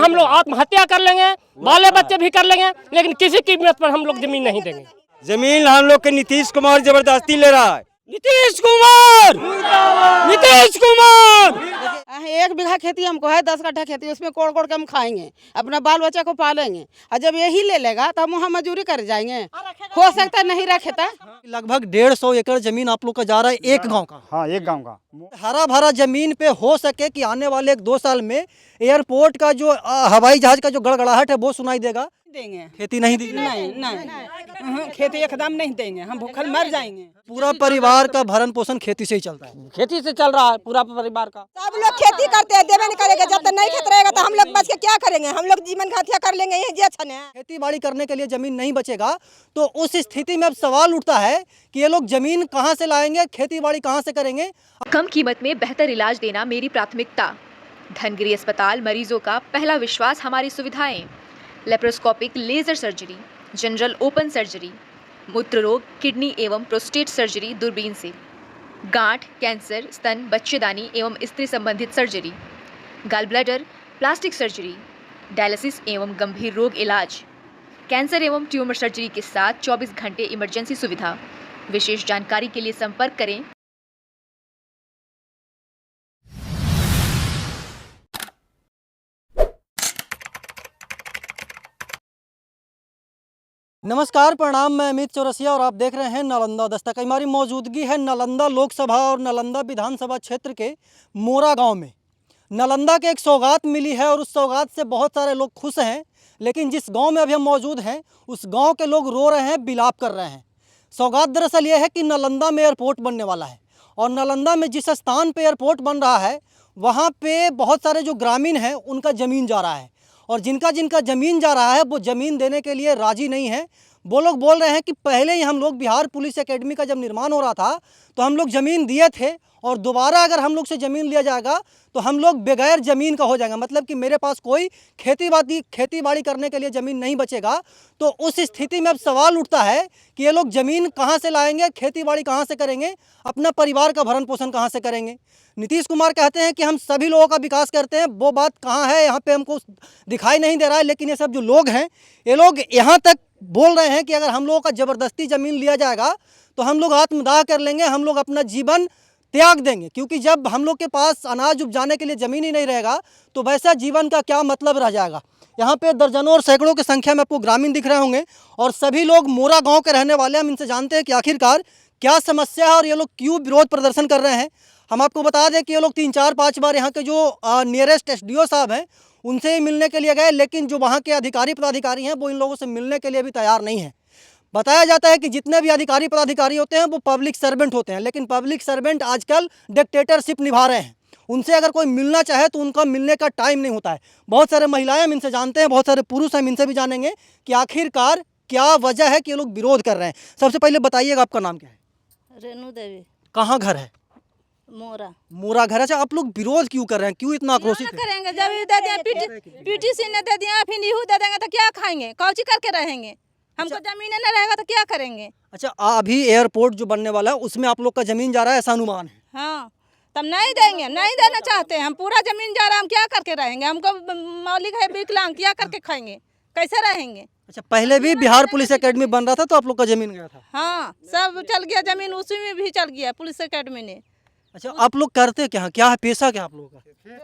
हम लोग आत्महत्या कर लेंगे, बाले बच्चे भी कर लेंगे, लेकिन किसी कीमत पर हम लोग जमीन नहीं देंगे। जमीन हम लोग के नीतीश कुमार जबरदस्ती ले रहा है। नीतीश कुमार, नीतीश कुमार। 1 बीघा खेती हमको है, 10 कट्ठा खेती, उसमें कोड़ कोड़ के हम खाएंगे, अपना बाल बच्चा को पालेंगे। और जब यही ले लेगा तो हम वहाँ मजदूरी कर जाएंगे। हो सकता नहीं रखेता। लगभग 150 एकड़ जमीन आप लोग का जा रहा है एक गांव का। हाँ, एक गांव का हरा भरा जमीन पे हो सके कि आने वाले 1-2 साल में एयरपोर्ट का जो हवाई जहाज का जो गड़गड़ाहट है वो सुनाई देगा। देंगे खेती नहीं दी नहीं, खेती एकदम नहीं देंगे, हम भूखल मर जाएंगे। पूरा परिवार का भरण पोषण खेती से ही चलता है। खेती से चल रहा है पूरा परिवार का। सब लोग खेती करते हैं, देवे नहीं करेगा। जब तक नहीं खेत रहेगा तो हम लोग बच के क्या करेंगे? हम लोग जीवन का हत्या कर लेंगे, ये जे अच्छा है। खेती बाड़ी करने के लिए जमीन नहीं बचेगा तो उस स्थिति में अब सवाल उठता है कि ये लोग जमीन कहाँ से लाएंगे, खेती बाड़ी कहाँ से करेंगे। कम कीमत में बेहतर इलाज देना मेरी प्राथमिकता। धनगिरी अस्पताल मरीजों का पहला विश्वास, हमारी सुविधाएं। Laparoscopic laser surgery, general open surgery, मूत्र रोग, किडनी एवं प्रोस्टेट सर्जरी दूरबीन से, गांठ, कैंसर, स्तन, बच्चेदानी एवं स्त्री संबंधित surgery, gallbladder, plastic surgery, dialysis एवं गंभीर रोग इलाज, कैंसर एवं ट्यूमर सर्जरी के साथ 24 घंटे इमरजेंसी सुविधा। विशेष जानकारी के लिए संपर्क करें। नमस्कार, प्रणाम। मैं अमित चौरसिया और आप देख रहे हैं नालंदा दस्तक। हमारी मौजूदगी है नालंदा लोकसभा और नालंदा विधानसभा क्षेत्र के मोरा गांव में। नालंदा के एक सौगात मिली है और उस सौगात से बहुत सारे लोग खुश हैं, लेकिन जिस गांव में अभी हम मौजूद हैं उस गांव के लोग रो रहे हैं, बिलाप कर रहे हैं। सौगात दरअसल ये है कि नालंदा में एयरपोर्ट बनने वाला है और नालंदा में जिस स्थान पर एयरपोर्ट बन रहा है वहाँ पर बहुत सारे जो ग्रामीण हैं उनका ज़मीन जा रहा है और जिनका जिनका ज़मीन जा रहा है वो ज़मीन देने के लिए राज़ी नहीं है। वो लोग बोल रहे हैं कि पहले ही हम लोग बिहार पुलिस एकेडमी का जब निर्माण हो रहा था तो हम लोग ज़मीन दिए थे और दोबारा अगर हम लोग से ज़मीन लिया जाएगा तो हम लोग बगैर ज़मीन का हो जाएगा, मतलब कि मेरे पास कोई खेती बाड़ी करने के लिए ज़मीन नहीं बचेगा। तो उस स्थिति में अब सवाल उठता है कि ये लोग ज़मीन कहाँ से लाएंगे, खेती बाड़ी कहाँ से करेंगे, अपना परिवार का भरण पोषण कहाँ से करेंगे। नीतीश कुमार कहते हैं कि हम सभी लोगों का विकास करते हैं, वो बात कहाँ है यहाँ पे हमको दिखाई नहीं दे रहा है। लेकिन ये सब जो लोग हैं ये लोग यहाँ तक बोल रहे हैं कि अगर हम लोगों का ज़बरदस्ती ज़मीन लिया जाएगा तो हम लोग आत्मदाह कर लेंगे, हम लोग अपना जीवन त्याग देंगे, क्योंकि जब हम लोग के पास अनाज उपजाने के लिए ज़मीन ही नहीं रहेगा तो वैसा जीवन का क्या मतलब रह जाएगा। यहाँ पे दर्जनों और सैकड़ों की संख्या में आपको ग्रामीण दिख रहे होंगे और सभी लोग मोरा गाँव के रहने वाले। हम इनसे जानते हैं कि आखिरकार क्या समस्या है और ये लोग क्यों विरोध प्रदर्शन कर रहे हैं। हम आपको बता दें कि ये लोग 3-4-5 बार यहाँ के जो नियरेस्ट एसडीओ साहब हैं उनसे ही मिलने के लिए गए, लेकिन जो वहाँ के अधिकारी पदाधिकारी हैं वो इन लोगों से मिलने के लिए भी तैयार नहीं है। बताया जाता है कि जितने भी अधिकारी पदाधिकारी होते हैं वो पब्लिक सर्वेंट होते हैं, लेकिन पब्लिक सर्वेंट आजकल डिक्टेटरशिप निभा रहे हैं। उनसे अगर कोई मिलना चाहे तो उनका मिलने का टाइम नहीं होता है। बहुत सारे महिलाएं हम इनसे जानते हैं, बहुत सारे पुरुष हम इनसे भी जानेंगे कि आखिरकार क्या वजह है कि ये लोग विरोध कर रहे हैं। सबसे पहले बताइएगा आपका नाम क्या है? रेणु देवी। कहाँ घर है? मोरा घर। अच्छा, आप लोग विरोध क्यों कर रहे हैं, क्यों इतना आक्रोशित हैं? करेंगे जब ये दे दिया पीटीसी ने दे दिया, फिर यू दे देंगे तो क्या खाएंगे, कौची करके रहेंगे? हमको जमीन नहीं रहेगा तो क्या करेंगे? अच्छा, अभी एयरपोर्ट जो बनने वाला है उसमें आप लोग का जमीन जा रहा है, ऐसा अनुमान है? हाँ, तब नहीं देंगे, नहीं देना चाहते हैं हम। पूरा जमीन जा रहा है, हम क्या करके रहेंगे? हमको मौलिक है विकलांग, क्या करके खाएंगे, कैसे रहेंगे? अच्छा, पहले भी बिहार पुलिस एकेडमी बन रहा था तो आप लोग का जमीन गया था? हाँ, सब चल गया जमीन, उसी में भी चल गया पुलिस एकेडमी ने। अच्छा, आप लोग करते क्या है, पेशा क्या आप लोगों का?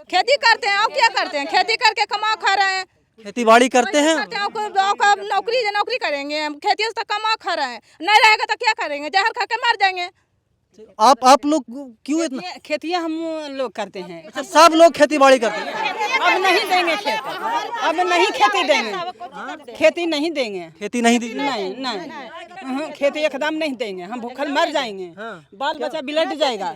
खेती करते हैं और क्या करते हैं? खेती करके कमा खा रहे हैं। खेती बाड़ी करते हैं? नौकरी करेंगे हम, खेती से कमा खा रहे हैं, नहीं रहेगा तो क्या करेंगे? जहर खा के मर जाएंगे। आप लोग क्यों इतना? खेतियाँ हम लोग करते हैं। अच्छा, सब लोग खेती बाड़ी करते हैं? अब नहीं देंगे खेत, अब नहीं खेती देंगे, खेती नहीं देंगे, खेती नहीं दी? नहीं, खेती एकदम नहीं देंगे, हम भूखल मर जाएंगे, बाल बच्चा बिलट जाएगा।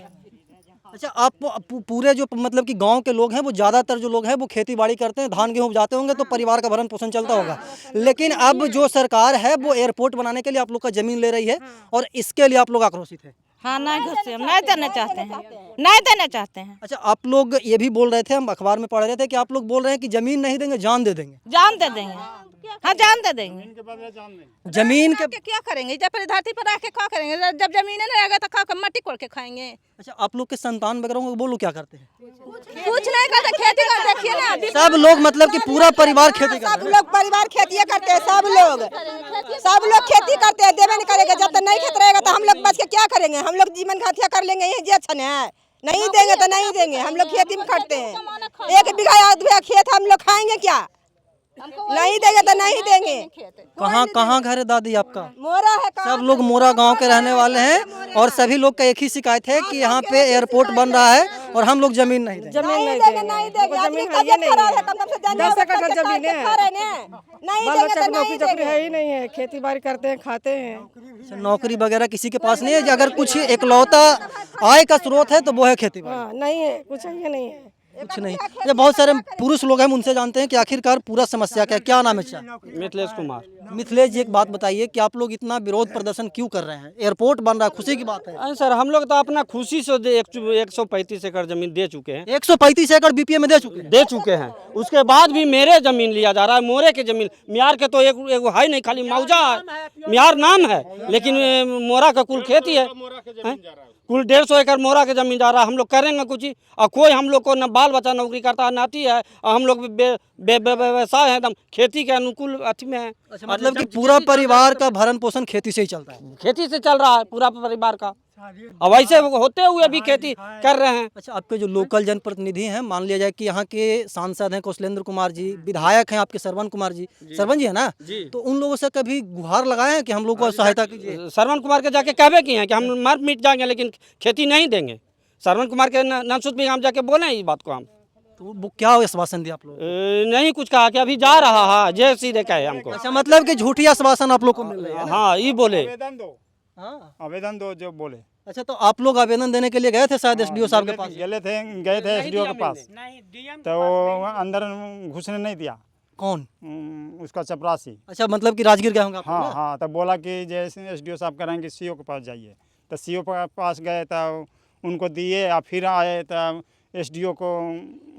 अच्छा, आप पूरे जो मतलब कि गांव के लोग हैं वो ज़्यादातर जो लोग हैं वो खेती बाड़ी करते हैं, धान गेहूँ उपजाते होंगे तो परिवार का भरण पोषण चलता होगा। लेकिन अब जो सरकार है वो एयरपोर्ट बनाने के लिए आप लोग का जमीन ले रही है और इसके लिए आप लोग आक्रोशित है। हाँ, नहीं घुसे, हम नहीं देना चाहते हैं, नहीं देना चाहते हैं। अच्छा, आप लोग ये भी बोल रहे थे, हम अखबार में पढ़ रहे थे कि आप लोग बोल रहे हैं कि जमीन नहीं देंगे, जान दे देंगे। जान दे देंगे, हाँ जान दे देंगे। जमीन के के क्या करेंगे जब धरती पर रह के क्या करेंगे, जब जमीन नहीं रहेगा तो क्या मट्टी कोड़ के खाएंगे। अच्छा, आप लोग के संतान वगैरह को बोलो क्या करते हैं? कुछ नहीं करते, खेती कर देखिए ना अभी सब लोग मतलब कि पूरा परिवार खेती करते सब लोग परिवार खेती करते हैं, सब लोग खेती करते हैं। देवे नहीं करेगा जब तक नहीं खेत रहेगा तो हम लोग बच के क्या करेंगे। हम लोग जीवन का हत्या कर लेंगे, ये जे अच्छा है। नहीं देंगे तो नहीं देंगे, हम लोग खेती में करते हैं। 1 बीघा 2 बीघा खेत हम लोग खाएंगे क्या? नहीं देंगे तो नहीं देंगे। कहाँ घर है दादी आपका? मोरा है सब लोग मोरा गांव के रहने वाले हैं और सभी लोग का एक ही शिकायत है कि यहाँ पे एयरपोर्ट बन रहा है और हम लोग जमीन नहीं देंगे। नहीं देंगे, नहीं देंगे। जमीन खराब है, कम से कम 10 एकड़ जमीन है, नहीं देंगे तो नहीं देंगे। है ही नहीं है, खेती बाड़ी करते हैं, खाते हैं। अच्छा, नौकरी वगैरह किसी के पास नहीं है? अगर कुछ इकलौता आय का स्रोत है तो वो है खेती बाड़ी। नहीं है, कुछ ये नहीं है। कुछ नहीं। ये बहुत सारे पुरुष लोग हैं, उनसे जानते हैं कि आखिरकार पूरा समस्या क्या है। क्या नाम है? अच्छा, मिथिलेश कुमार। मिथिलेश जी, एक बात बताइए कि आप लोग इतना विरोध प्रदर्शन क्यों कर रहे हैं? एयरपोर्ट बन रहा है, खुशी की बात है। अरे सर, हम लोग तो अपना खुशी से 135 एकड़ जमीन दे चुके हैं। 135 एकड़ बीपीए में दे चुके हैं। उसके बाद भी मेरे जमीन लिया जा रहा है, मोरे के जमीन। मियार के तो एक है नहीं, खाली मौजा है, मियार नाम है, लेकिन मोरा का कुल खेती है। कुल 150 एकड़ मोरा के जमीन जा रहा है। हम लोग करेंगे कुछ ही, और कोई हम लोग को न बाल बच्चा नौकरी करता है, नाती है, और हम लोग व्यवसाय है, एकदम खेती के अनुकूल अथी में है। अच्छा, मतलब कि पूरा परिवार का भरण पोषण खेती से ही चलता है? खेती से चल रहा है पूरा परिवार का, और वैसे होते हुए भी खेती कर रहे हैं। अच्छा, आपके जो लोकल जनप्रतिनिधि हैं, मान लिया जाए कि यहाँ के सांसद हैं कौशलेंद्र कुमार जी, विधायक हैं आपके श्रवण कुमार जी, श्रवण जी है ना, तो उन लोगों से कभी गुहार लगाए हैं कि हम लोग को सहायता कीजिए? श्रवण कुमार के जाके कहवे किए हैं कि हम मर मिट जाएंगे लेकिन खेती नहीं देंगे। श्रवण कुमार के ननसुत भी हम जाके बोले इस बात को। हम तो वो क्या आश्वासन दिया आप लोग? नहीं कुछ कहा कि अभी जा रहा है, जय सीधे कहे हमको। अच्छा, मतलब कि झूठी आश्वासन आप लोग को मिल रहा है? हाँ, ये बोले आवेदन दो जो बोले। अच्छा, तो आप लोग आवेदन देने के लिए गए थे शायद एसडीओ साहब के पास? गए थे एसडीओ के पास, तो अंदर घुसने नहीं दिया। कौन? उसका चपरासी। अच्छा, मतलब कि राजगीर गए होंगे आप लोग हाँ ना? हाँ, तब बोला कि जैसे एसडीओ साहब करेंगे सीओ के पास जाइए, तो सीओ के पास गए तो उनको दिए, और फिर आए तो एसडीओ को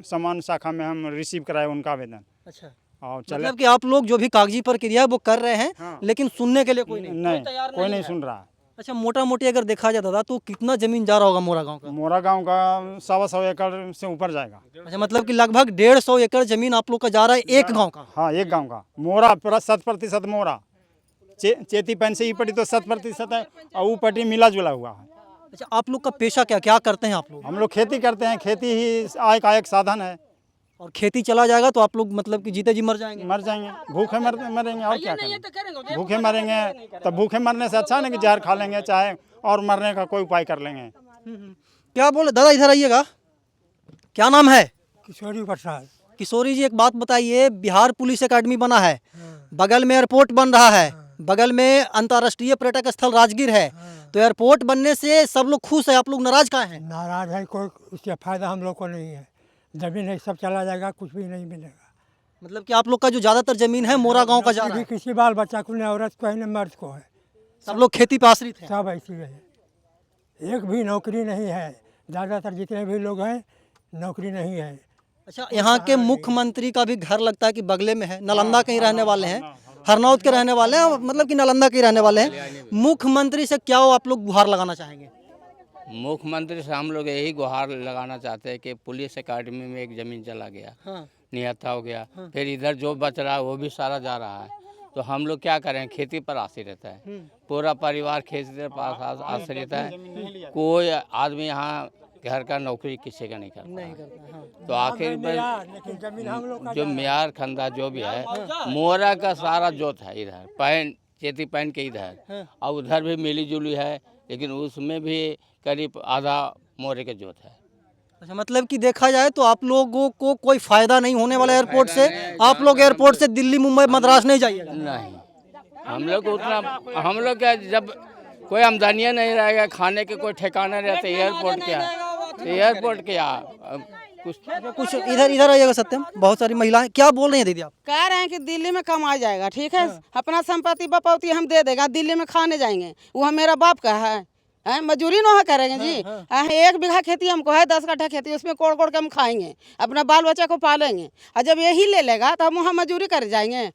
समान शाखा में हम रिसीव कराए उनका आवेदन। अच्छा, और चले। मतलब कि आप लोग जो भी कागजी प्रक्रिया है वो कर रहे हैं, हाँ। लेकिन सुनने के लिए कोई नहीं? कोई नहीं सुन रहा। अच्छा, मोटा मोटी अगर देखा जाए दादा, तो कितना जमीन जा रहा होगा मोरा गांव का? मोरा गांव का 125 एकड़ से ऊपर जाएगा। अच्छा, मतलब कि लगभग 150 एकड़ जमीन आप लोग का जा रहा है एक गांव का? हाँ, एक गांव का मोरा पूरा 100% मोरा। चेती पैन से ई पट्टी तो 100% है, और वो पट्टी मिला जुला हुआ है। अच्छा, आप लोग का पेशा क्या क्या करते हैं आप लोग? हम लोग खेती करते हैं, खेती ही आय का एक साधन है। और खेती चला जाएगा तो आप लोग मतलब कि जीते जी मर जाएंगे? मर जाएंगे, भूखे मरेंगे, और क्या करेंगे। भूखे मरेंगे तो भूखे मरने से अच्छा नहीं कि जहर खा लेंगे, चाहे और मरने का कोई उपाय कर लेंगे। क्या बोले दादा, इधर आइएगा। क्या नाम है? किशोरी प्रसाद। किशोरी जी, एक बात बताइए, बिहार पुलिस एकेडमी बना है, बगल में एयरपोर्ट बन रहा है, बगल में अंतर्राष्ट्रीय पर्यटक स्थल राजगीर है, तो एयरपोर्ट बनने से सब लोग खुश है, आप लोग नाराज कहाँ हैं? नाराज है, कोई उससे फायदा हम लोग को नहीं है। जमीन है सब चला जाएगा, कुछ भी नहीं मिलेगा। मतलब कि आप लोग का जो ज्यादातर जमीन है मोरा गांव का जा रहा है? किसी बाल बच्चा को, न औरत को है, न मर्द को है, सब लोग खेती पे आश्रित हैं? सब ऐसी है। एक भी नौकरी नहीं है, ज़्यादातर जितने भी लोग हैं नौकरी नहीं है। अच्छा, यहाँ के मुख्यमंत्री का भी घर लगता है कि बगले में है, नालंदा के ही रहने वाले हैं, हरनौत के रहने वाले हैं, मतलब कि नालंदा के ही रहने वाले हैं। मुख्यमंत्री से क्या आप लोग गुहार लगाना चाहेंगे? मुख्यमंत्री से हम लोग यही गुहार लगाना चाहते हैं कि पुलिस एकेडमी में एक ज़मीन चला गया, निहत्था हो गया, फिर इधर जो बच रहा है वो भी सारा जा रहा है, तो हम लोग क्या करें, खेती पर आश्रित रहता है, पूरा परिवार खेती पर आश्रित है। कोई आदमी यहाँ घर का नौकरी किसी का नहीं करता। तो आखिर में जो मियार खंदा जो भी है, मोरा का सारा जोत है इधर, पैन चेती पैन के इधर, और उधर भी मिली जुली है, लेकिन उसमें भी करीब आधा मोरे के जोत है। अच्छा, मतलब कि देखा जाए तो आप लोगों को कोई फायदा नहीं होने वाला एयरपोर्ट से? आप लोग एयरपोर्ट से दिल्ली, मुंबई, मद्रास नहीं जाइएगा? नहीं, हम लोग उतना, हम लोग क्या, जब कोई आमदनी नहीं रहेगा, खाने के कोई ठिकाना रहते, एयरपोर्ट क्या कुछ इधर आइएगा। सत्यम, बहुत सारी महिलाएं क्या बोल रही हैं दीदी आप? कह रहे हैं कि दिल्ली में कम आ जाएगा, ठीक है, अपना संपत्ति बपौती हम दे देगा, दिल्ली में खाने जाएंगे, वो मेरा बाप का है, मजदूरी नोहा करेंगे जी। 1 बीघा खेती हमको है, 10 कट्ठा खेती, उसमें कोड़ कोड़ के हम खाएंगे, अपना बाल बच्चा को पालेंगे, और जब यही ले लेगा तो हम वहाँ मजदूरी कर जाएंगे।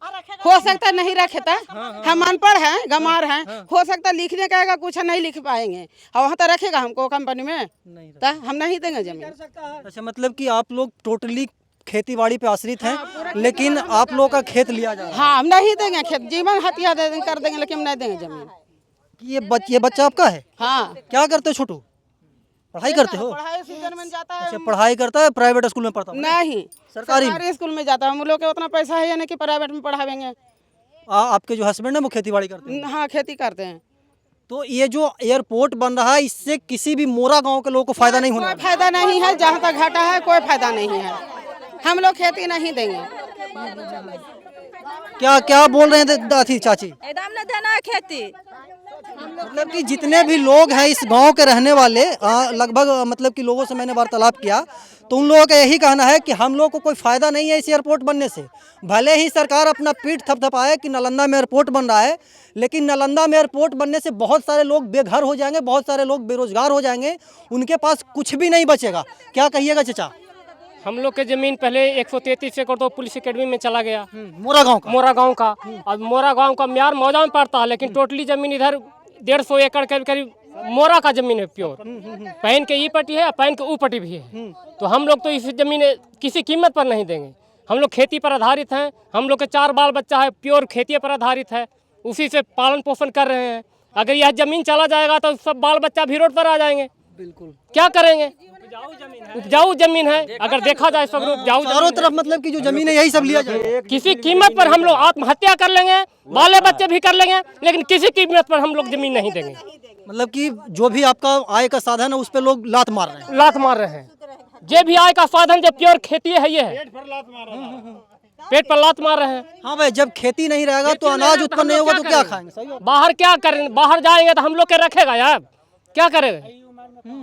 हो सकता है नहीं रखे था, हम अनपढ़ हैं, गंवार हैं, हो सकता है लिखने का आएगा कुछ नहीं लिख पाएंगे और वहाँ तो रखेगा हमको कंपनी में, तो हम नहीं देंगे जमीन। अच्छा, मतलब कि आप लोग टोटली खेती बाड़ी पे आश्रित हैं, लेकिन आप लोगों का खेत लिया जा रहा है। हाँ, हम नहीं देंगे खेत, जीवन हत्या कर देंगे, लेकिन हम नहीं देंगे जमीन। ये बच्चा आपका है? हाँ। क्या करते हो छोटू? पढ़ाई करते हो? पढ़ाई सीजन में जाता है। अच्छा, पढ़ाई करता है, प्राइवेट स्कूल में पढ़ता है? नहीं, सरकारी स्कूल में जाता है। हम लोग के उतना पैसा है या नहीं कि प्राइवेट में पढ़ावेंगे। आपके जो हस्बैंड है वो खेती बाड़ी करते हैं? हाँ, खेती करते हैं। तो ये जो एयरपोर्ट बन रहा है, इससे किसी भी मोरा गांव के लोगों को फायदा नहीं होने कोई वाला? फायदा नहीं है, जहाँ तक घाटा है कोई फायदा नहीं है। हम लोग खेती नहीं देंगे। क्या क्या बोल रहे हैं दादी चाची? एकदम न देना है खेती। मतलब कि जितने भी लोग हैं इस गांव के रहने वाले, लगभग मतलब कि लोगों से मैंने वार्तालाप किया, तो उन लोगों का यही कहना है कि हम लोग को कोई फायदा नहीं है इस एयरपोर्ट बनने से। भले ही सरकार अपना पीठ थपथपाए कि नालंदा में एयरपोर्ट बन रहा है, लेकिन नालंदा में एयरपोर्ट बनने से बहुत सारे लोग बेघर हो जाएंगे, बहुत सारे लोग बेरोजगार हो जाएंगे, उनके पास कुछ भी नहीं बचेगा। क्या कहिएगा चाचा? हम लोग के जमीन पहले 133 एकड़ तो पुलिस एकेडमी में चला गया, मोरा गांव का। और मोरा गांव का म्यार मौजा में पड़ता है, लेकिन टोटली जमीन इधर 150 एकड़ के करीब मोरा का जमीन है प्योर। पैन के ई पट्टी है, पैन के ऊ पट्टी भी है। तो हम लोग तो इस जमीन किसी कीमत पर नहीं देंगे। हम लोग खेती पर आधारित हैं, हम लोग के 4 बाल बच्चा है, प्योर खेती पर आधारित है, उसी से पालन पोषण कर रहे हैं। अगर यह जमीन चला जाएगा तो सब बाल बच्चा भी रोड पर आ जाएंगे। बिल्कुल, क्या करेंगे? उपजाऊ जमीन है, अगर देखा जाए सब उपजाऊ चारों तरफ मतलब कि जो जमीन है यही सब लिया जाए। किसी कीमत पर हम लोग आत्महत्या कर लेंगे, बाले बच्चे भी कर लेंगे, लेकिन किसी कीमत पर हम लोग जमीन नहीं देंगे। मतलब कि जो भी आपका आय का साधन है उस पे लोग लात मार रहे हैं। जे भी आय का साधन जो प्योर खेती है, ये है, पेट पर लात मार रहे हैं। हाँ भाई, जब खेती नहीं रहेगा तो अनाज उत्पन्न नहीं होगा तो क्या खाएंगे? बाहर क्या करें? बाहर जाएंगे तो हम लोग के रखेगा यार, क्या करेगा?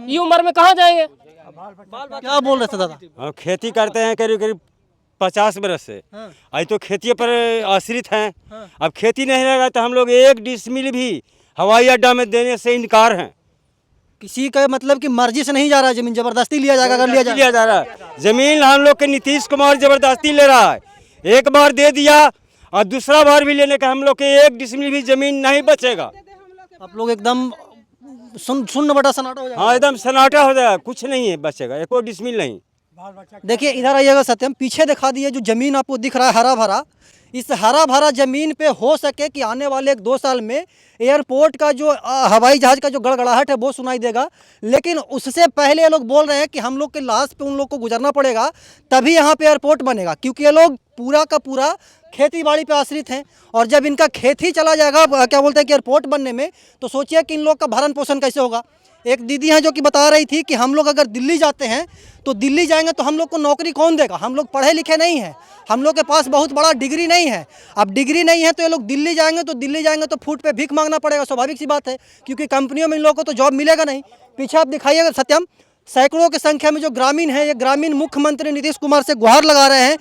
ये उम्र में कहाँ जाएंगे? क्या बोल रहे थे दादा? हम खेती करते हैं करीब करीब 50 बरस से। आज तो खेती पर आश्रित हैं। अब खेती नहीं रहेगा तो हम लोग 1 डिसमिल भी हवाई अड्डा में देने से इनकार हैं। किसी का मतलब कि मर्जी से नहीं जा रहा है जमीन, जबरदस्ती लिया जाएगा। अगर लिया जा रहा है जमीन, हम लोग के नीतीश कुमार जबरदस्ती ले रहा है। एक बार दे दिया और दूसरा बार भी लेने का हम लोग के 1 डिसमिल भी जमीन नहीं बचेगा। आप लोग एकदम सुन्न बटा सन्नाटा हो जाएगा। हाँ, एकदम सन्नाटा हो जाएगा, कुछ नहीं है बचेगा, 1 डिसमिल नहीं। देखिए इधर आइएगा सत्यम, पीछे दिखा दिए जो जमीन आपको दिख रहा है हरा भरा, इस हरा भरा जमीन पे हो सके कि आने वाले 1-2 साल में एयरपोर्ट का जो हवाई जहाज का जो गड़गड़ाहट है वो सुनाई देगा। लेकिन उससे पहले ये लोग बोल रहे हैं कि हम लोग के लास्ट पे उन लोग को गुजरना पड़ेगा तभी यहाँ पे एयरपोर्ट बनेगा, क्योंकि ये लोग पूरा का पूरा खेती बाड़ी पे आश्रित हैं। और जब इनका खेती चला जाएगा क्या बोलते हैं कि एयरपोर्ट बनने में, तो सोचिए कि इन लोग का भरण पोषण कैसे होगा। एक दीदी हैं जो कि बता रही थी कि हम लोग अगर दिल्ली जाते हैं तो दिल्ली जाएंगे तो हम लोग को नौकरी कौन देगा? हम लोग पढ़े लिखे नहीं हैं, हम लोग के पास बहुत बड़ा डिग्री नहीं है। अब डिग्री नहीं है तो ये लोग दिल्ली जाएंगे तो फूट पे भीख मांगना पड़ेगा, स्वाभाविक सी बात है, क्योंकि कंपनियों में इन लोगों को तो जॉब मिलेगा नहीं। पीछे आप दिखाइएगा सत्यम, सैकड़ों की संख्या में जो ग्रामीण हैं, ये ग्रामीण मुख्यमंत्री नीतीश कुमार से गुहार लगा रहे हैं।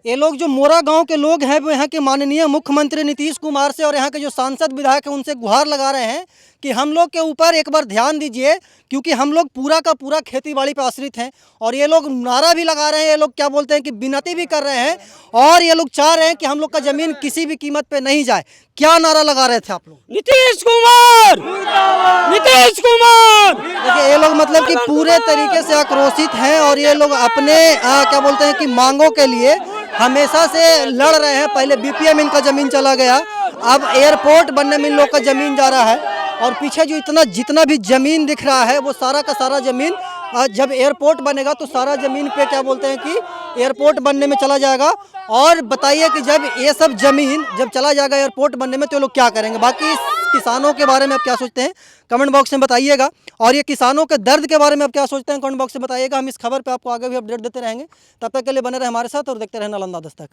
ये लोग जो मोरा गांव के लोग हैं वो यहाँ के माननीय मुख्यमंत्री नीतीश कुमार से और यहाँ के जो सांसद विधायक हैं उनसे गुहार लगा रहे हैं कि हम लोग के ऊपर एक बार ध्यान दीजिए, क्योंकि हम लोग पूरा का पूरा खेती बाड़ी पर आश्रित हैं। और ये लोग नारा भी लगा रहे हैं, ये लोग क्या बोलते हैं कि विनती भी कर रहे हैं, और ये लोग चाह रहे हैं कि हम लोग का जमीन किसी भी कीमत पे नहीं जाए। क्या नारा लगा रहे थे आप लोग? नीतीश कुमार, नीतीश कुमार। देखिए ये लोग मतलब कि पूरे तरीके से आक्रोशित हैं और ये लोग अपने क्या बोलते हैं कि मांगों के लिए हमेशा से लड़ रहे हैं। पहले बीपीएम इनका जमीन चला गया, अब एयरपोर्ट बनने में इन लोग का जमीन जा रहा है। और पीछे जो जितना भी जमीन दिख रहा है वो सारा का सारा जमीन जब एयरपोर्ट बनेगा तो सारा जमीन पे क्या बोलते हैं कि एयरपोर्ट बनने में चला जाएगा। और बताइए कि जब ये सब जमीन जब चला जाएगा एयरपोर्ट बनने में तो ये लोग क्या करेंगे? बाकी इस किसानों के बारे में आप क्या सोचते हैं कमेंट बॉक्स में बताइएगा, और ये किसानों के दर्द के बारे में आप क्या सोचते हैं कमेंट बॉक्स में बताइएगा। हम इस खबर पर आपको आगे भी अपडेट देते रहेंगे। तब तक के लिए बने रहे हमारे साथ और देखते रहे नालंदा दस्तक।